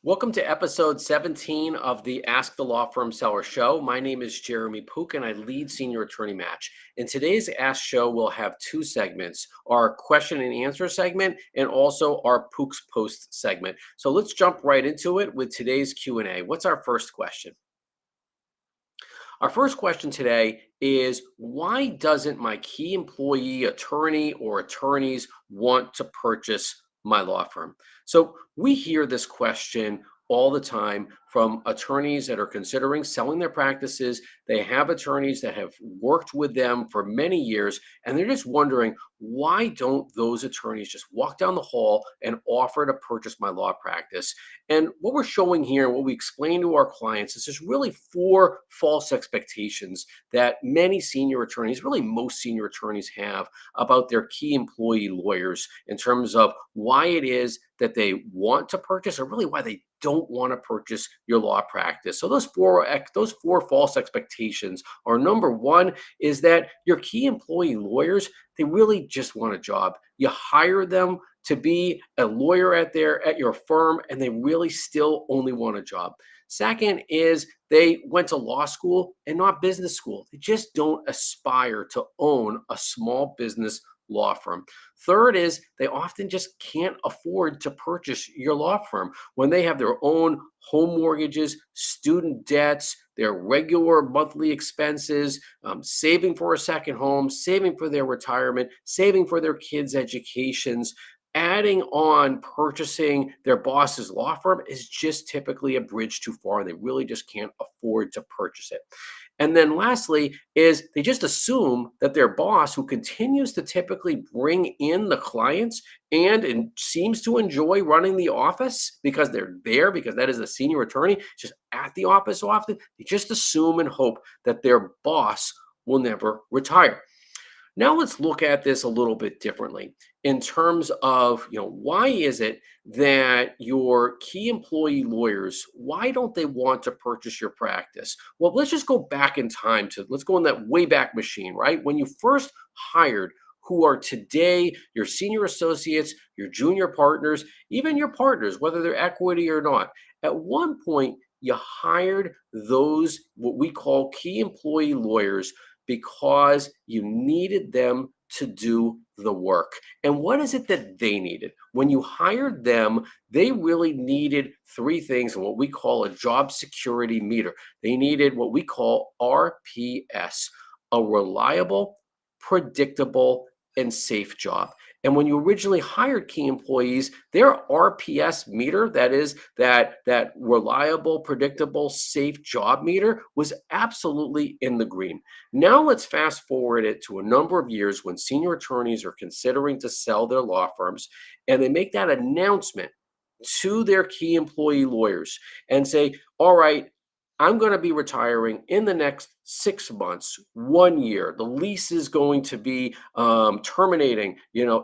Welcome to episode 17 of the Ask the Law Firm Seller Show. My name is Jeremy Poock and I lead Senior Attorney Match. In today's Ask Show, we'll have two segments, our question and answer segment and also our Poock's Post segment. So let's jump right into it with today's Q&A. What's our first question? Our first question today is, why doesn't my key employee, attorney, or attorneys want to purchase my law firm? So we hear this question all the time from attorneys that are considering selling their practices. They have attorneys that have worked with them for many years, and they're just wondering, why don't those attorneys just walk down the hall and offer to purchase my law practice? And what we're showing here, what we explain to our clients, is there's really four false expectations that many senior attorneys, really most senior attorneys, have about their key employee lawyers in terms of why it is that they want to purchase, or really why they don't want to purchase your law practice. So those four false expectations are: number one is that your key employee lawyers, they really just want a job. You hire them to be a lawyer at your firm, and they really still only want a job. Second is they went to law school and not business school. They just don't aspire to own a small business law firm. Third is they often just can't afford to purchase your law firm when they have their own home mortgages, student debts, their regular monthly expenses, saving for a second home, saving for their retirement, saving for their kids' educations. Adding on purchasing their boss's law firm is just typically a bridge too far, and they really just can't afford to purchase it. And then lastly is they just assume that their boss, who continues to typically bring in the clients and seems to enjoy running the office because they're there, because that is a senior attorney, just at the office so often, they just assume and hope that their boss will never retire. Now let's look at this a little bit differently in terms of, why is it that your key employee lawyers, why don't they want to purchase your practice? Well, let's just go back in time let's go in that way back machine, right? When you first hired who are today your senior associates, your junior partners, even your partners, whether they're equity or not. At one point, you hired those, what we call key employee lawyers, because you needed them to do the work. And what is it that they needed? When you hired them, they really needed three things in what we call a job security meter. They needed what we call RPS, a reliable, predictable, and safe job. And when you originally hired key employees, their RPS meter, that is that reliable, predictable, safe job meter, was absolutely in the green. Now let's fast forward it to a number of years when senior attorneys are considering to sell their law firms, and they make that announcement to their key employee lawyers and say, all right, I'm going to be retiring in the next 6 months, 1 year. The lease is going to be terminating,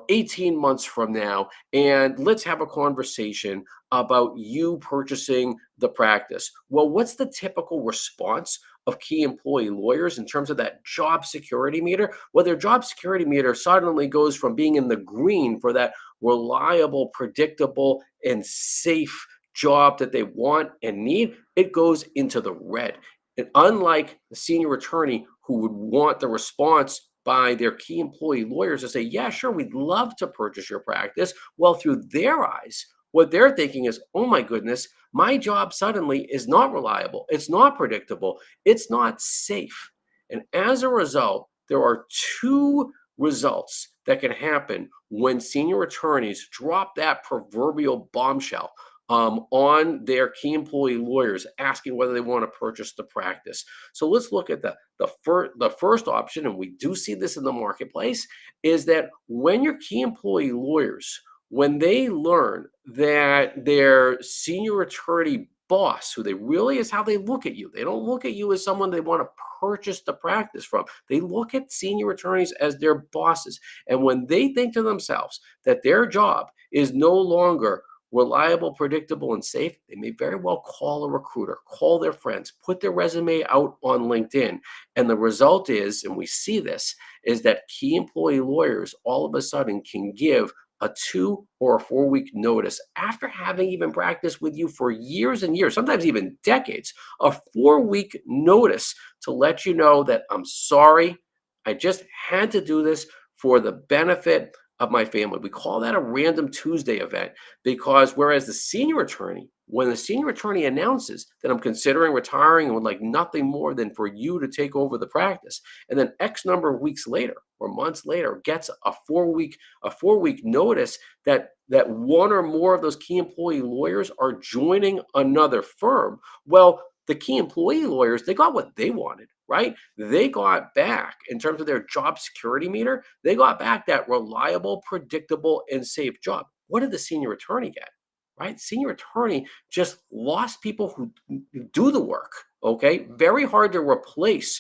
18 months from now. And let's have a conversation about you purchasing the practice. Well, what's the typical response of key employee lawyers in terms of that job security meter? Well, their job security meter suddenly goes from being in the green for that reliable, predictable, and safe job that they want and need, it goes into the red. And unlike the senior attorney who would want the response by their key employee lawyers to say, yeah, sure, we'd love to purchase your practice. Well, through their eyes, what they're thinking is, oh my goodness, my job suddenly is not reliable. It's not predictable. It's not safe. And as a result, there are two results that can happen when senior attorneys drop that proverbial bombshell on their key employee lawyers asking whether they want to purchase the practice. So let's look at the first option, and we do see this in the marketplace, is that when your key employee lawyers, when they learn that their senior attorney boss, who they really is how they look at you, they don't look at you as someone they want to purchase the practice from. They look at senior attorneys as their bosses. And when they think to themselves that their job is no longer reliable, predictable, and safe, they may very well call a recruiter, call their friends, put their resume out on LinkedIn. And the result is, and we see this, is that key employee lawyers all of a sudden can give a 2 or a 4 week notice after having even practiced with you for years and years, sometimes even decades, a 4 week notice to let you know that I'm sorry. I just had to do this for the benefit of my family. We call that a random Tuesday event because whereas the senior attorney, when the senior attorney announces that I'm considering retiring and would like nothing more than for you to take over the practice, and then X number of weeks later or months later gets a 4 week notice that one or more of those key employee lawyers are joining another firm. Well, the key employee lawyers, they got what they wanted, right? They got back, in terms of their job security meter, they got back that reliable, predictable, and safe job. What did the senior attorney get? Right? Senior attorney just lost people who do the work. Okay. Very hard to replace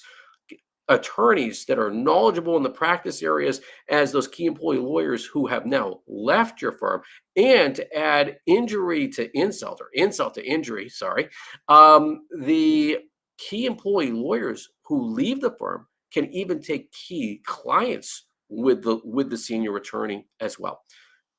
attorneys that are knowledgeable in the practice areas as those key employee lawyers who have now left your firm. And to add injury to insult, or insult to injury, sorry, the key employee lawyers who leave the firm can even take key clients with the senior attorney as well.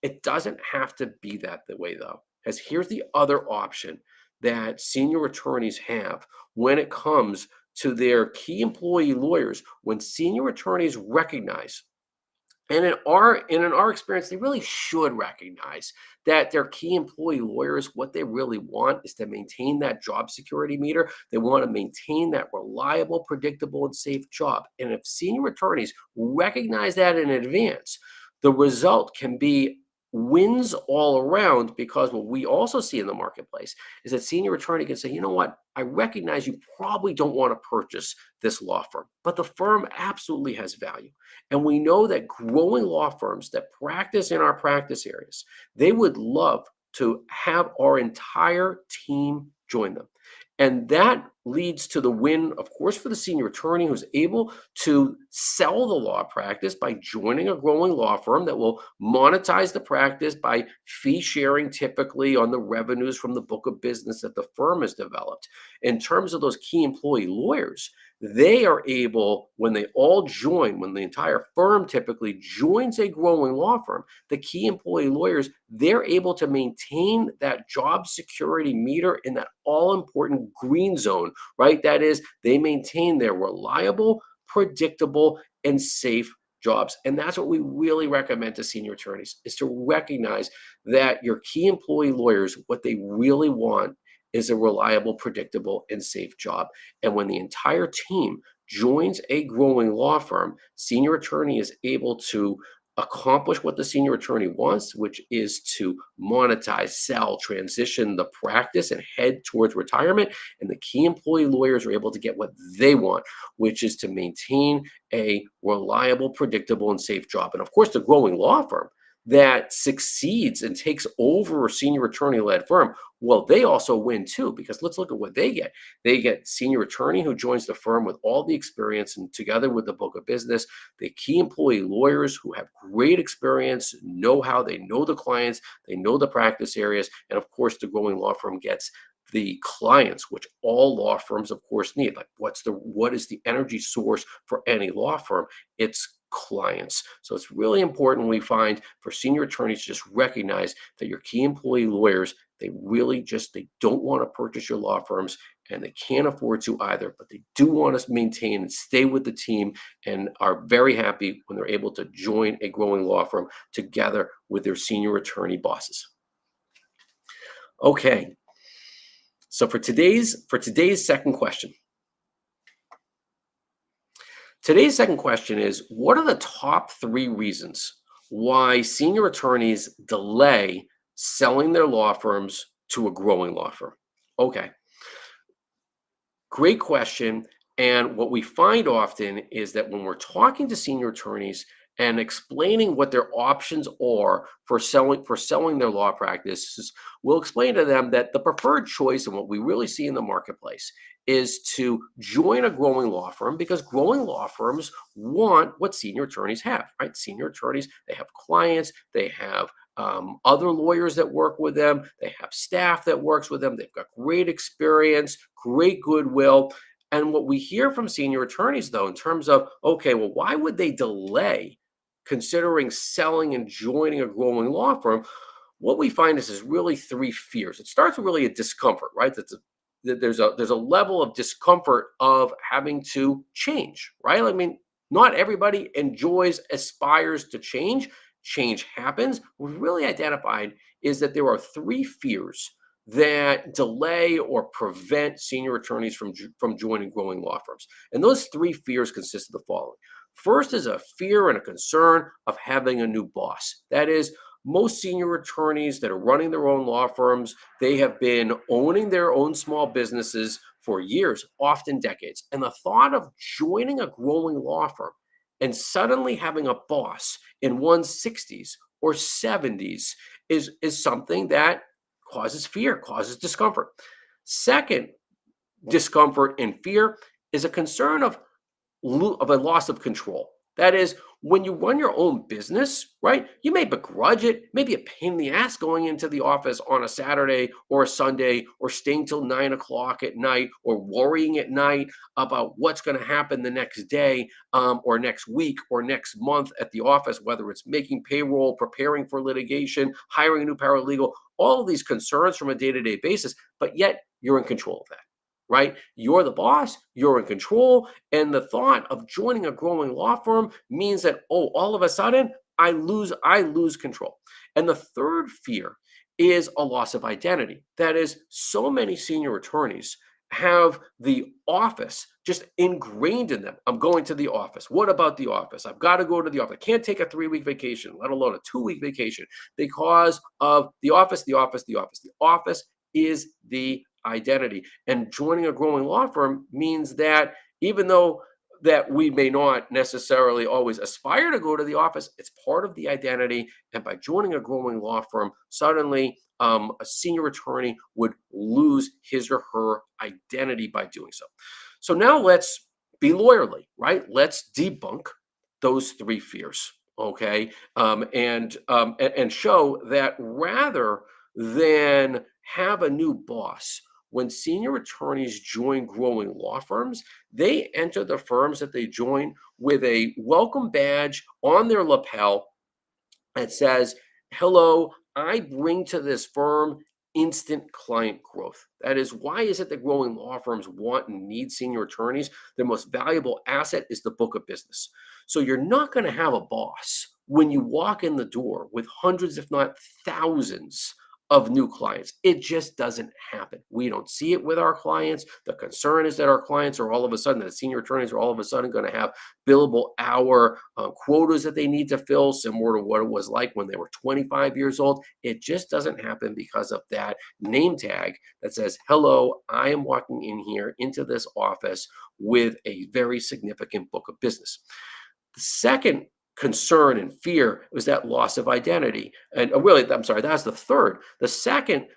It doesn't have to be that way, though, as here's the other option that senior attorneys have when it comes to their key employee lawyers. When senior attorneys recognize, and in our experience, they really should recognize that their key employee lawyers, what they really want is to maintain that job security meter. They want to maintain that reliable, predictable, and safe job. And if senior attorneys recognize that in advance, the result can be wins all around, because what we also see in the marketplace is that senior attorney can say, you know what, I recognize you probably don't want to purchase this law firm, but the firm absolutely has value. And we know that growing law firms that practice in our practice areas, they would love to have our entire team join them. And that leads to the win, of course, for the senior attorney who's able to sell the law practice by joining a growing law firm that will monetize the practice by fee sharing, typically on the revenues from the book of business that the firm has developed. In terms of those key employee lawyers, they are able, when they all join, when the entire firm typically joins a growing law firm, the key employee lawyers, they're able to maintain that job security meter in that all important green zone, right? That is, they maintain their reliable, predictable, and safe jobs. And that's what we really recommend to senior attorneys, is to recognize that your key employee lawyers, what they really want is a reliable, predictable, and safe job. And when the entire team joins a growing law firm, senior attorney is able to accomplish what the senior attorney wants, which is to monetize, sell, transition the practice, and head towards retirement. And the key employee lawyers are able to get what they want, which is to maintain a reliable, predictable, and safe job. And of course, the growing law firm that succeeds and takes over a senior attorney-led firm, well, they also win too, because let's look at what they get. They get senior attorney who joins the firm with all the experience, and together with the book of business, the key employee lawyers who have great experience, know how, they know the clients, they know the practice areas, and of course, the growing law firm gets the clients, which all law firms, of course, need. Like, what is the energy source for any law firm? It's clients. So it's really important, we find, for senior attorneys to just recognize that your key employee lawyers, they don't want to purchase your law firms, and they can't afford to either, but they do want to maintain and stay with the team, and are very happy when they're able to join a growing law firm together with their senior attorney bosses. Okay. So for today's second question. Today's second question is, what are the top 3 reasons why senior attorneys delay selling their law firms to a growing law firm? Okay, great question. And what we find often is that when we're talking to senior attorneys and explaining what their options are for selling their law practices, we'll explain to them that the preferred choice, and what we really see in the marketplace, is to join a growing law firm, because growing law firms want what senior attorneys have, right? Senior attorneys, they have clients, they have other lawyers that work with them, they have staff that works with them, they've got great experience, great goodwill. And what we hear from senior attorneys, though, in terms of, okay, well, why would they delay considering selling and joining a growing law firm, what we find is really three fears. It starts with really a discomfort, right? There's a level of discomfort of having to change, right? I mean, not everybody aspires to change. Change happens. What we really identified is that there are three fears that delay or prevent senior attorneys from joining growing law firms. And those three fears consist of the following. First is a fear and a concern of having a new boss. That is, most senior attorneys that are running their own law firms, they have been owning their own small businesses for years, often decades. And the thought of joining a growing law firm and suddenly having a boss in one's 60s or 70s is something that causes fear, causes discomfort. Second, discomfort and fear is a concern of a loss of control. That is, when you run your own business, right? You may begrudge it, maybe a pain in the ass going into the office on a Saturday or a Sunday, or staying till 9 o'clock at night, or worrying at night about what's going to happen the next day, or next week, or next month at the office, whether it's making payroll, preparing for litigation, hiring a new paralegal, all of these concerns from a day-to-day basis, but yet you're in control of that. Right? You're the boss, you're in control. And the thought of joining a growing law firm means that, oh, all of a sudden I lose control. And the third fear is a loss of identity. That is, so many senior attorneys have the office just ingrained in them. I'm going to the office. What about the office? I've got to go to the office. I can't take a 3-week vacation, let alone a 2-week vacation, because of the office, the office, the office. The office is the identity. And joining a growing law firm means that even though that we may not necessarily always aspire to go to the office, it's part of the identity. And by joining a growing law firm, suddenly a senior attorney would lose his or her identity by doing so. So now let's be lawyerly, right? Let's debunk those three fears, okay? And show that rather than have a new boss, when senior attorneys join growing law firms, they enter the firms that they join with a welcome badge on their lapel that says, hello, I bring to this firm instant client growth. That is, why is it that growing law firms want and need senior attorneys? Their most valuable asset is the book of business. So you're not going to have a boss when you walk in the door with hundreds, if not thousands, of new clients. It just doesn't happen. We don't see it with our clients. The concern is that our clients are all of a sudden, that senior attorneys are all of a sudden going to have billable hour quotas that they need to fill, similar to what it was like when they were 25 years old. It just doesn't happen because of that name tag that says, hello, I am walking in here into this office with a very significant book of business. The second concern and fear was that loss of identity. And really, I'm sorry, that's the third. The second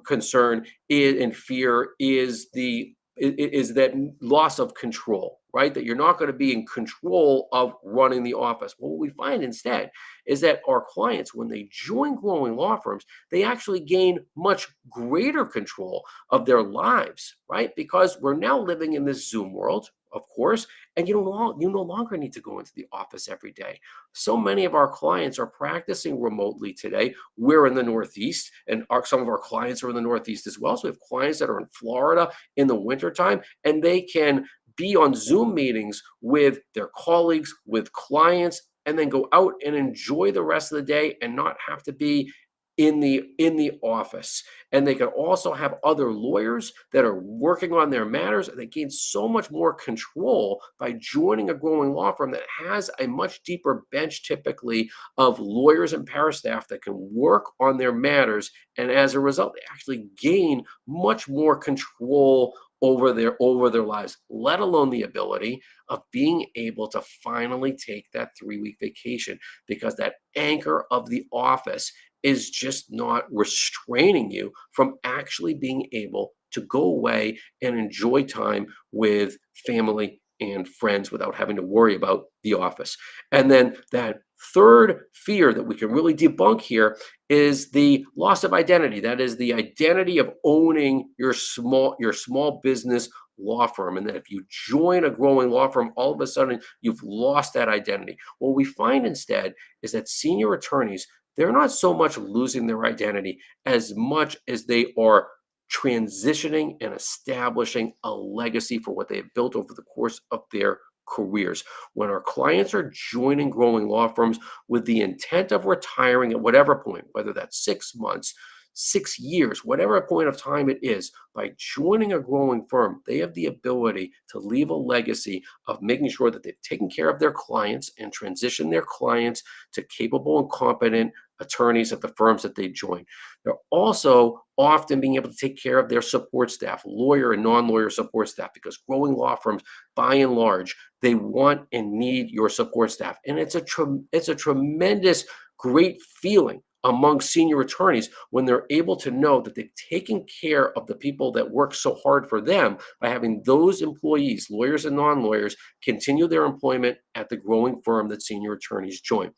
concern and fear is that loss of control, right? That you're not going to be in control of running the office. Well, what we find instead is that our clients, when they join growing law firms, they actually gain much greater control of their lives, right? Because we're now living in this Zoom world, of course, and you no longer need to go into the office every day. So many of our clients are practicing remotely today. We're in the Northeast, and some of our clients are in the Northeast as well. So we have clients that are in Florida in the wintertime, and they can be on Zoom meetings with their colleagues, with clients, and then go out and enjoy the rest of the day and not have to be in the office. And they can also have other lawyers that are working on their matters, and they gain so much more control by joining a growing law firm that has a much deeper bench, typically, of lawyers and parastaff that can work on their matters. And as a result, they actually gain much more control over their lives, let alone the ability of being able to finally take that 3-week vacation, because that anchor of the office is just not restraining you from actually being able to go away and enjoy time with family and friends without having to worry about the office. And then that third fear that we can really debunk here is the loss of identity. That is the identity of owning your small business law firm, and that if you join a growing law firm, all of a sudden you've lost that identity. What we find instead is that senior attorneys, they're not so much losing their identity as much as they are transitioning and establishing a legacy for what they have built over the course of their careers. When our clients are joining growing law firms with the intent of retiring at whatever point, whether that's 6 months, 6 years, whatever point of time it is, by joining a growing firm, they have the ability to leave a legacy of making sure that they've taken care of their clients and transition their clients to capable and competent attorneys at the firms that they join. They're also often being able to take care of their support staff, lawyer and non-lawyer support staff, because growing law firms, by and large, they want and need your support staff. And it's a tremendous, great feeling among senior attorneys when they're able to know that they've taken care of the people that work so hard for them by having those employees, lawyers and non-lawyers, continue their employment at the growing firm that senior attorneys join.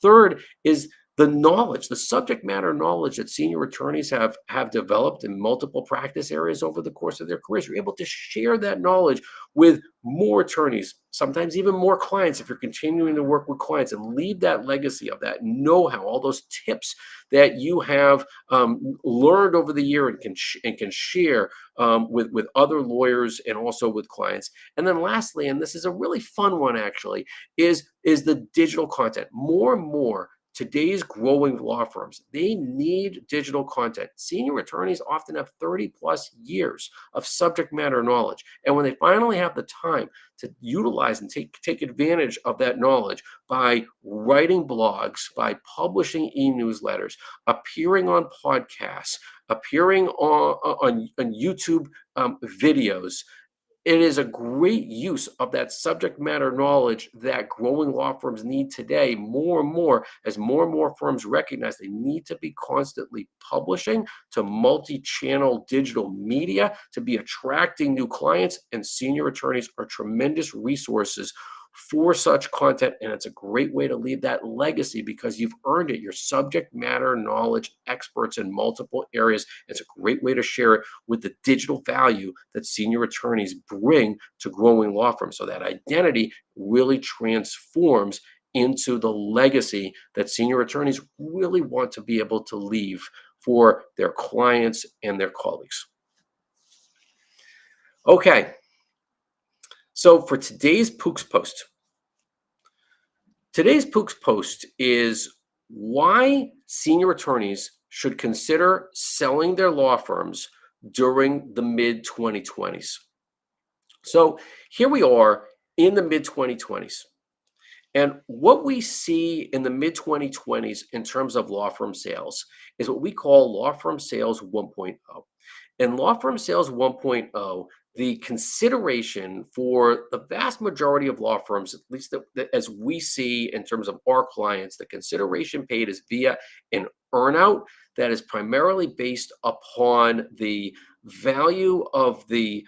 Third is the knowledge, the subject matter knowledge that senior attorneys have developed in multiple practice areas over the course of their careers. You're able to share that knowledge with more attorneys, sometimes even more clients if you're continuing to work with clients, and leave that legacy of that know-how, all those tips that you have learned over the year and can share with other lawyers and also with clients. And then lastly, and this is a really fun one actually, is the digital content. More and more, today's growing law firms, they need digital content. Senior attorneys often have 30 plus years of subject matter knowledge. And when they finally have the time to utilize and take advantage of that knowledge by writing blogs, by publishing e-newsletters, appearing on podcasts, appearing on YouTube videos, it is a great use of that subject matter knowledge that growing law firms need today more and more, as more and more firms recognize they need to be constantly publishing to multi-channel digital media to be attracting new clients, and senior attorneys are tremendous resources for such content. And it's a great way to leave that legacy because you've earned it. You're subject matter knowledge experts in multiple areas. It's a great way to share it with the digital value that senior attorneys bring to growing law firms. So that identity really transforms into the legacy that senior attorneys really want to be able to leave for their clients and their colleagues. Okay. So for today's Poock's post is why senior attorneys should consider selling their law firms during the mid-2020s. So here we are in the mid-2020s. And what we see in the mid-2020s in terms of law firm sales is what we call law firm sales 1.0. In law firm sales 1.0, the consideration for the vast majority of law firms, at least as we see in terms of our clients, the consideration paid is via an earnout that is primarily based upon the value of the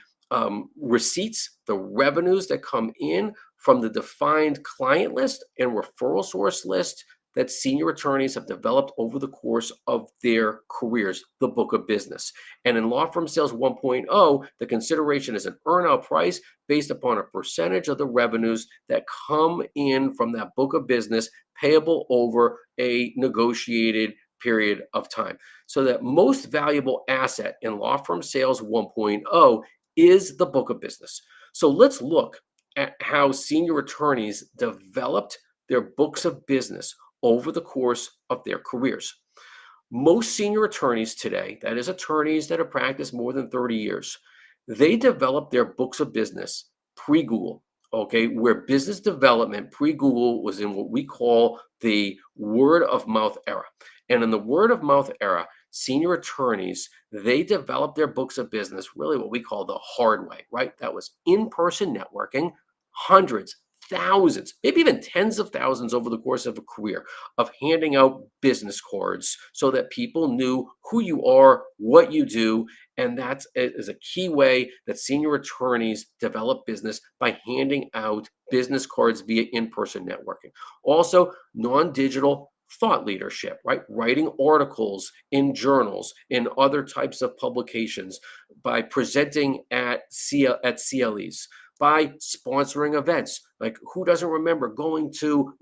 receipts, the revenues that come in from the defined client list and referral source list that senior attorneys have developed over the course of their careers, the book of business. And in Law Firm Sales 1.0, the consideration is an earnout price based upon a percentage of the revenues that come in from that book of business payable over a negotiated period of time. So that most valuable asset in Law Firm Sales 1.0 is the book of business. So let's look at how senior attorneys developed their books of business over the course of their careers. Most senior attorneys today, that is attorneys that have practiced more than 30 years, they develop their books of business pre-Google, okay, where business development pre-Google was in what we call the word of mouth era. And in the word of mouth era, senior attorneys, they developed their books of business really what we call the hard way, right? That was in-person networking, hundreds, thousands, maybe even tens of thousands over the course of a career of handing out business cards so that people knew who you are, what you do. And that is a key way that senior attorneys develop business, by handing out business cards via in-person networking. Also, non-digital thought leadership, right? Writing articles in journals, in other types of publications, by presenting at CLEs, by sponsoring events. Like, who doesn't remember going to,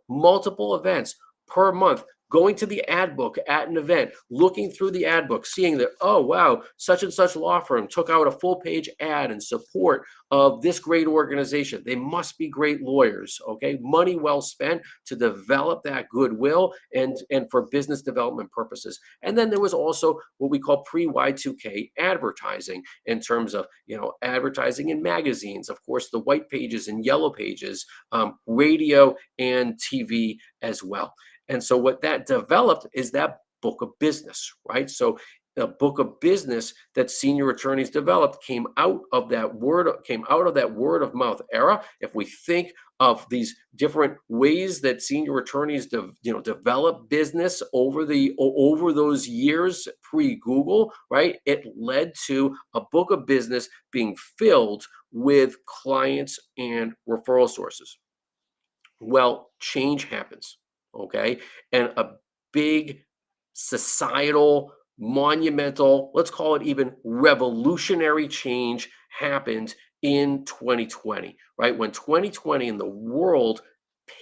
multiple events per month, going to the ad book at an event, looking through the ad book, seeing that, oh, wow, such and such law firm took out a full page ad in support of this great organization. They must be great lawyers. Okay. Money well spent to develop that goodwill and for business development purposes. And then there was also what we call pre-Y2K advertising, in terms of, advertising in magazines, of course, the white pages and yellow pages, radio and TV as well. And so what that developed is that book of business, right? So the book of business that senior attorneys developed came out of that word of mouth era. If we think of these different ways that senior attorneys develop business over those years pre-Google, right? It led to a book of business being filled with clients and referral sources. Well, change happens, okay? And a big societal, monumental, let's call it even revolutionary change happened in 2020, right? When 2020 and the world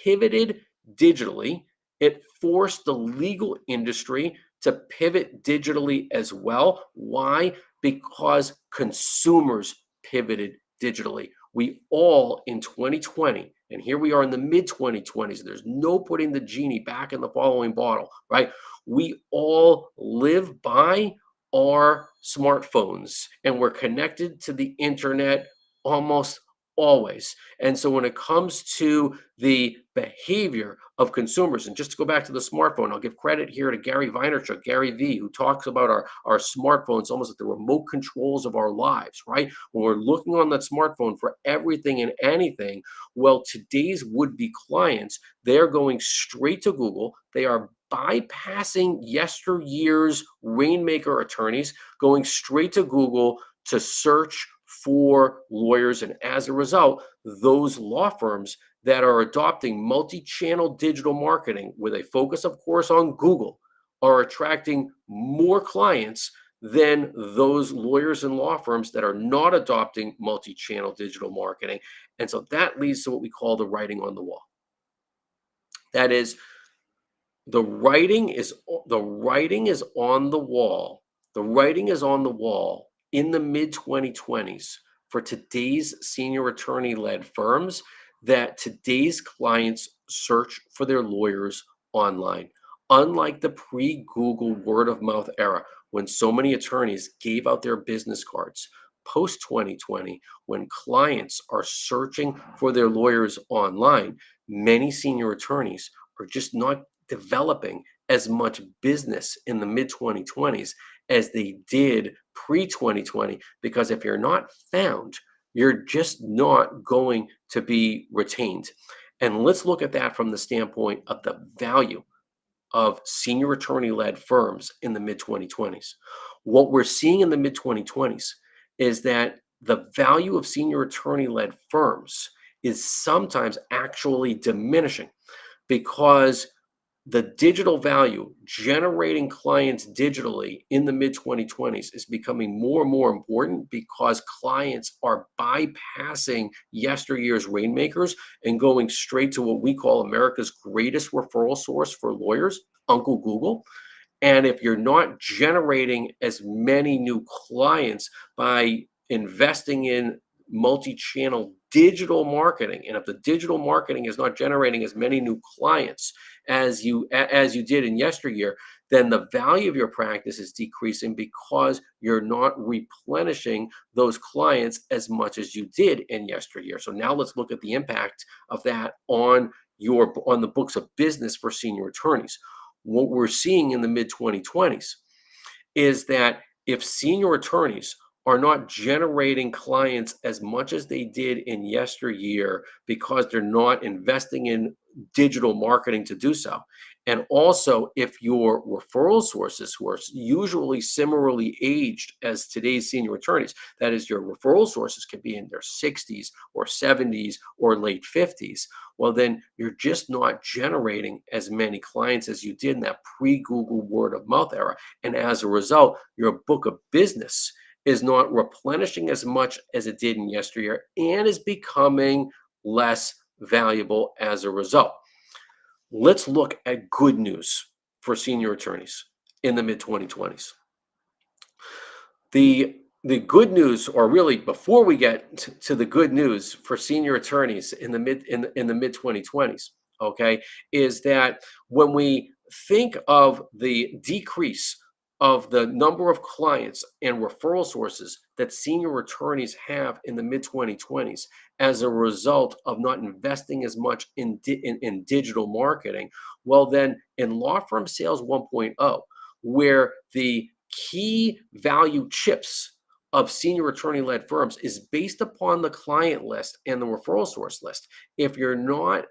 pivoted digitally, it forced the legal industry to pivot digitally as well. Why? Because consumers pivoted digitally. We all in 2020, and here we are in the mid 2020s, there's no putting the genie back in the following bottle, right? We all live by our smartphones and we're connected to the internet almost always. And so when it comes to the behavior of consumers, and just to go back to the smartphone, I'll give credit here to Gary Vaynerchuk, Gary V, who talks about our smartphones almost like the remote controls of our lives, right? When we're looking on that smartphone for everything and anything, well, today's would-be clients, they're going straight to Google. They are bypassing yesteryear's rainmaker attorneys, going straight to Google to search for lawyers. And as a result, those law firms that are adopting multi-channel digital marketing with a focus, of course, on Google are attracting more clients than those lawyers and law firms that are not adopting multi-channel digital marketing. And so that leads to what we call the writing on the wall. That is, the writing is on the wall. The writing is on the wall in the mid 2020s for today's senior attorney-led firms, that today's clients search for their lawyers online. Unlike the pre-Google word of mouth era, when so many attorneys gave out their business cards, post 2020, when clients are searching for their lawyers online, many senior attorneys are just not developing as much business in the mid 2020s as they did pre 2020, because if you're not found, you're just not going to be retained. And let's look at that from the standpoint of the value of senior attorney-led firms in the mid 2020s. What we're seeing in the mid 2020s is that the value of senior attorney-led firms is sometimes actually diminishing, because the digital value, generating clients digitally in the mid 2020s, is becoming more and more important, because clients are bypassing yesteryear's rainmakers and going straight to what we call America's greatest referral source for lawyers, Uncle Google. And if you're not generating as many new clients by investing in multi-channel digital marketing, and if the digital marketing is not generating as many new clients as you did in yesteryear, then the value of your practice is decreasing, because you're not replenishing those clients as much as you did in yesteryear. So now let's look at the impact of that on the books of business for senior attorneys. What we're seeing in the mid 2020s is that if senior attorneys are not generating clients as much as they did in yesteryear, because they're not investing in digital marketing to do so, And also, if your referral sources, who are usually similarly aged as today's senior attorneys, that is, your referral sources can be in their 60s or 70s or late 50s, well, then you're just not generating as many clients as you did in that pre-Google word of mouth era. And as a result, your book of business is not replenishing as much as it did in yesteryear and is becoming less valuable as a result. Let's look at good news for senior attorneys in the mid 2020s. The good news, or really before we get to the good news for senior attorneys in the mid 2020s, okay, is that when we think of the decrease of the number of clients and referral sources that senior attorneys have in the mid 2020s as a result of not investing as much in digital marketing, well, then in law firm sales 1.0, where the key value chips of senior attorney-led firms is based upon the client list and the referral source list. If you're not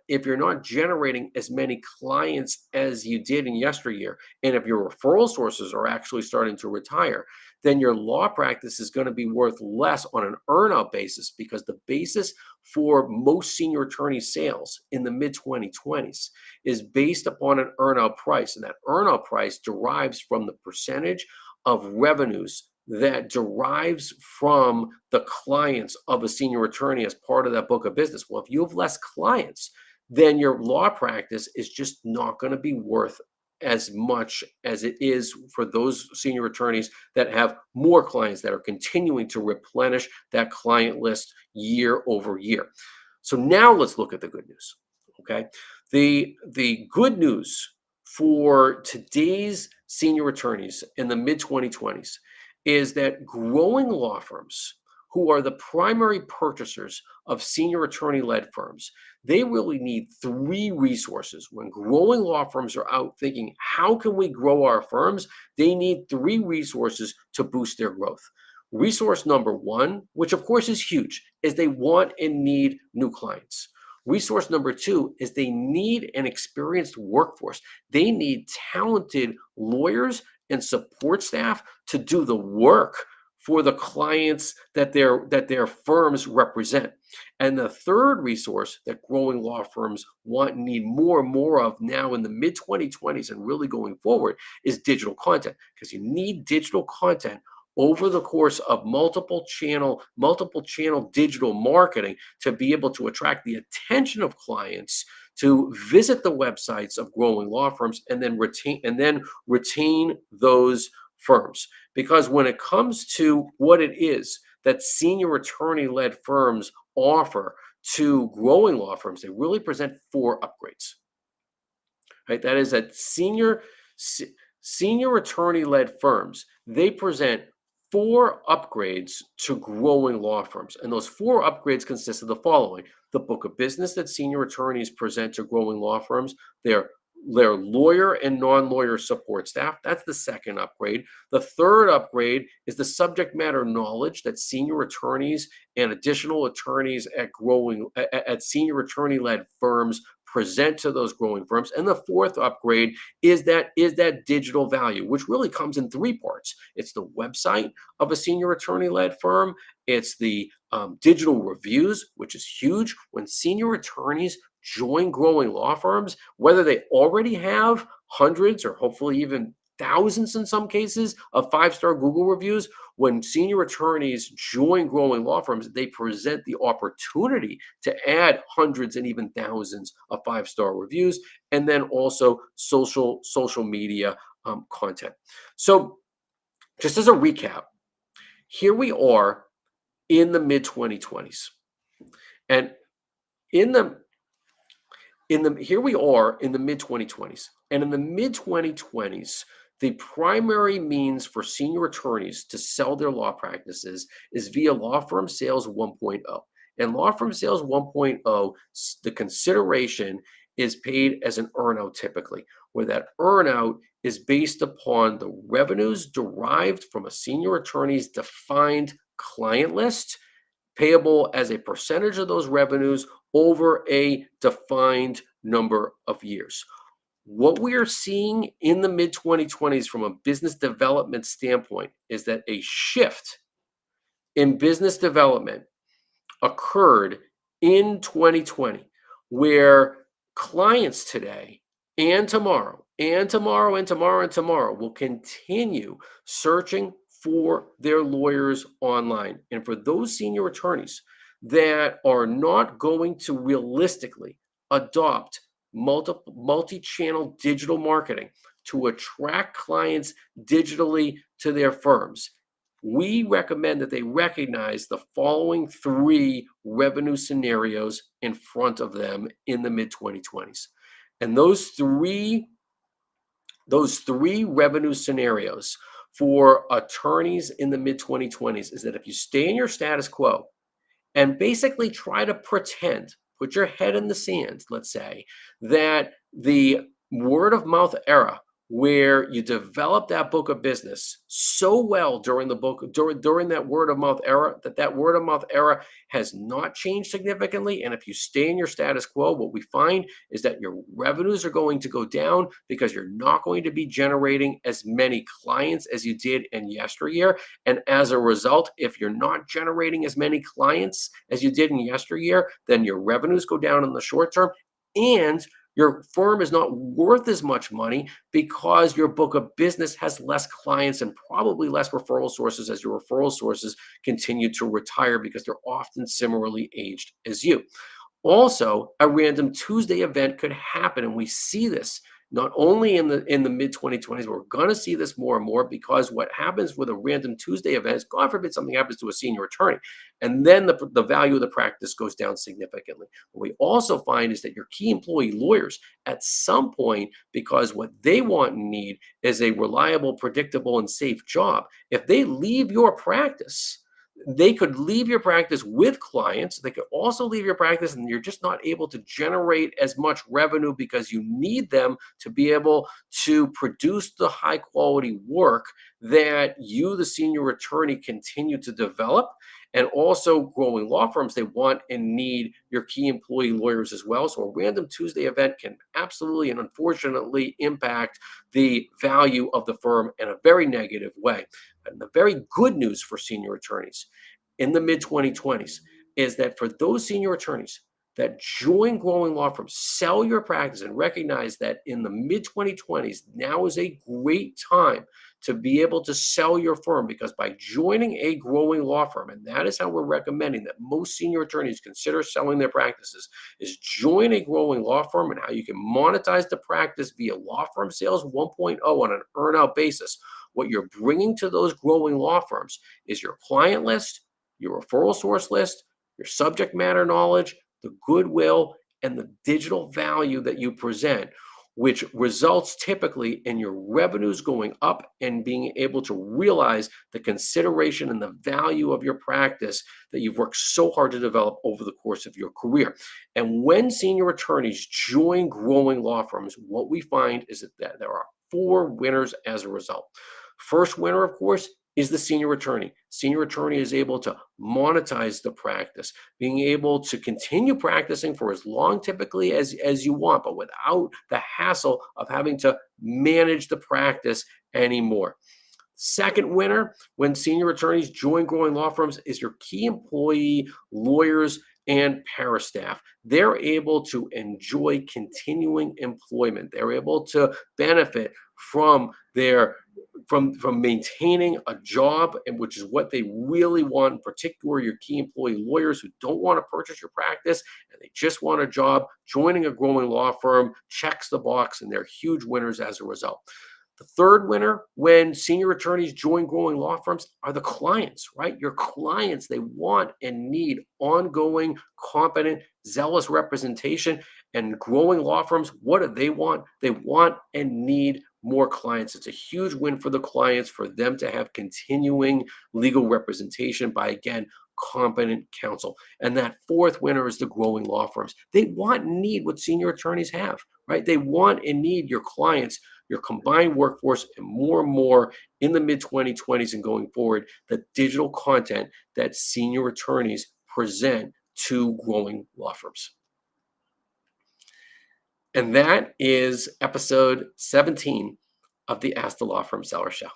generating as many clients as you did in yesteryear, and if your referral sources are actually starting to retire, then your law practice is going to be worth less on an earnout basis, because the basis for most senior attorney sales in the mid 2020s is based upon an earnout price, and that earnout price derives from the percentage of revenues that derives from the clients of a senior attorney as part of that book of business. Well, if you have less clients, then your law practice is just not going to be worth as much as it is for those senior attorneys that have more clients, that are continuing to replenish that client list year over year. So now let's look at the good news. Okay. The good news for today's senior attorneys in the mid 2020s is that growing law firms, who are the primary purchasers of senior attorney led firms, they really need three resources. When growing law firms are out thinking, how can we grow our firms? They need three resources to boost their growth. Resource number one, which of course is huge, is they want and need new clients. Resource number two is they need an experienced workforce. They need talented lawyers and support staff to do the work for the clients that their firms represent. And the third resource that growing law firms want and need more and more of now in the mid 2020s and really going forward is digital content, because you need digital content over the course of multiple channel digital marketing to be able to attract the attention of clients to visit the websites of growing law firms and then retain those firms. Because when it comes to what it is that senior attorney led firms offer to growing law firms, they really present four upgrades. Right? That is that senior attorney led firms, they present four upgrades to growing law firms. And those four upgrades consist of the following: the book of business that senior attorneys present to growing law firms, their lawyer and non-lawyer support staff. That's the second upgrade. The third upgrade is the subject matter knowledge that senior attorneys and additional attorneys at senior attorney-led firms present to those growing firms. And the fourth upgrade is that digital value, which really comes in three parts. It's the website of a senior attorney-led firm. It's the digital reviews, which is huge. When senior attorneys join growing law firms, whether they already have hundreds or hopefully even thousands in some cases of five-star Google reviews, when senior attorneys join growing law firms, they present the opportunity to add hundreds and even thousands of five-star reviews, and then also social media content. So just as a recap, here we are in the mid 2020s, and here we are in the mid 2020s, and in the mid 2020s, the primary means for senior attorneys to sell their law practices is via law firm sales 1.0. And law firm sales 1.0, the consideration is paid as an earnout typically, where that earnout is based upon the revenues derived from a senior attorney's defined client list, payable as a percentage of those revenues over a defined number of years. What we are seeing in the mid 2020s from a business development standpoint is that a shift in business development occurred in 2020, where clients today and tomorrow and tomorrow and tomorrow and tomorrow will continue searching for their lawyers online. And for those senior attorneys that are not going to realistically adopt multi-channel digital marketing to attract clients digitally to their firms, we recommend that they recognize the following three revenue scenarios in front of them in the mid 2020s. And those three revenue scenarios for attorneys in the mid 2020s is that if you stay in your status quo and basically try to pretend, put your head in the sand, let's say, that the word of mouth era where you develop that book of business so well during that word of mouth era, that word of mouth era has not changed significantly. And if you stay in your status quo, what we find is that your revenues are going to go down because you're not going to be generating as many clients as you did in yesteryear. And as a result, if you're not generating as many clients as you did in yesteryear, then your revenues go down in the short term, and your firm is not worth as much money because your book of business has less clients and probably less referral sources as your referral sources continue to retire because they're often similarly aged as you. Also, a random Tuesday event could happen, and we see this not only in the mid 2020s, we're going to see this more and more, because what happens with a random Tuesday event is, God forbid something happens to a senior attorney, and then the value of the practice goes down significantly. What we also find is that your key employee lawyers at some point, because what they want and need is a reliable, predictable, and safe job, if they leave your practice, they could leave your practice with clients. They could also leave your practice and you're just not able to generate as much revenue because you need them to be able to produce the high quality work that you, the senior attorney, continue to develop. And also, growing law firms, they want and need your key employee lawyers as well. So a random Tuesday event can absolutely and unfortunately impact the value of the firm in a very negative way. And the very good news for senior attorneys in the mid 2020s is that for those senior attorneys that join growing law firms, sell your practice, and recognize that in the mid 2020s, now is a great time to be able to sell your firm, because by joining a growing law firm, and that is how we're recommending that most senior attorneys consider selling their practices, is join a growing law firm, and how you can monetize the practice via law firm sales 1.0 on an earn-out basis. What you're bringing to those growing law firms is your client list, your referral source list, your subject matter knowledge, the goodwill, and the digital value that you present, which results typically in your revenues going up and being able to realize the consideration and the value of your practice that you've worked so hard to develop over the course of your career. And when senior attorneys join growing law firms, what we find is that there are four winners as a result. First winner, of course, is the senior attorney. Senior attorney is able to monetize the practice, being able to continue practicing for as long typically as you want, but without the hassle of having to manage the practice anymore. Second winner, when senior attorneys join growing law firms, is your key employee lawyers and parastaff. They're able to enjoy continuing employment. They're able to benefit from their from maintaining a job, and which is what they really want, in particular your key employee lawyers who don't want to purchase your practice and they just want a job. Joining a growing law firm checks the box, and they're huge winners as a result. The third winner, when senior attorneys join growing law firms, are the clients, right? Your clients, they want and need ongoing, competent, zealous representation. And growing law firms, what do they want? They want and need more clients. It's a huge win for the clients for them to have continuing legal representation by, again, competent counsel. And that fourth winner is the growing law firms. They want and need what senior attorneys have, right? They want and need your clients, your combined workforce, and more in the mid 2020s and going forward, the digital content that senior attorneys present to growing law firms. And that is episode 17 of the Ask the Law Firm Seller Show.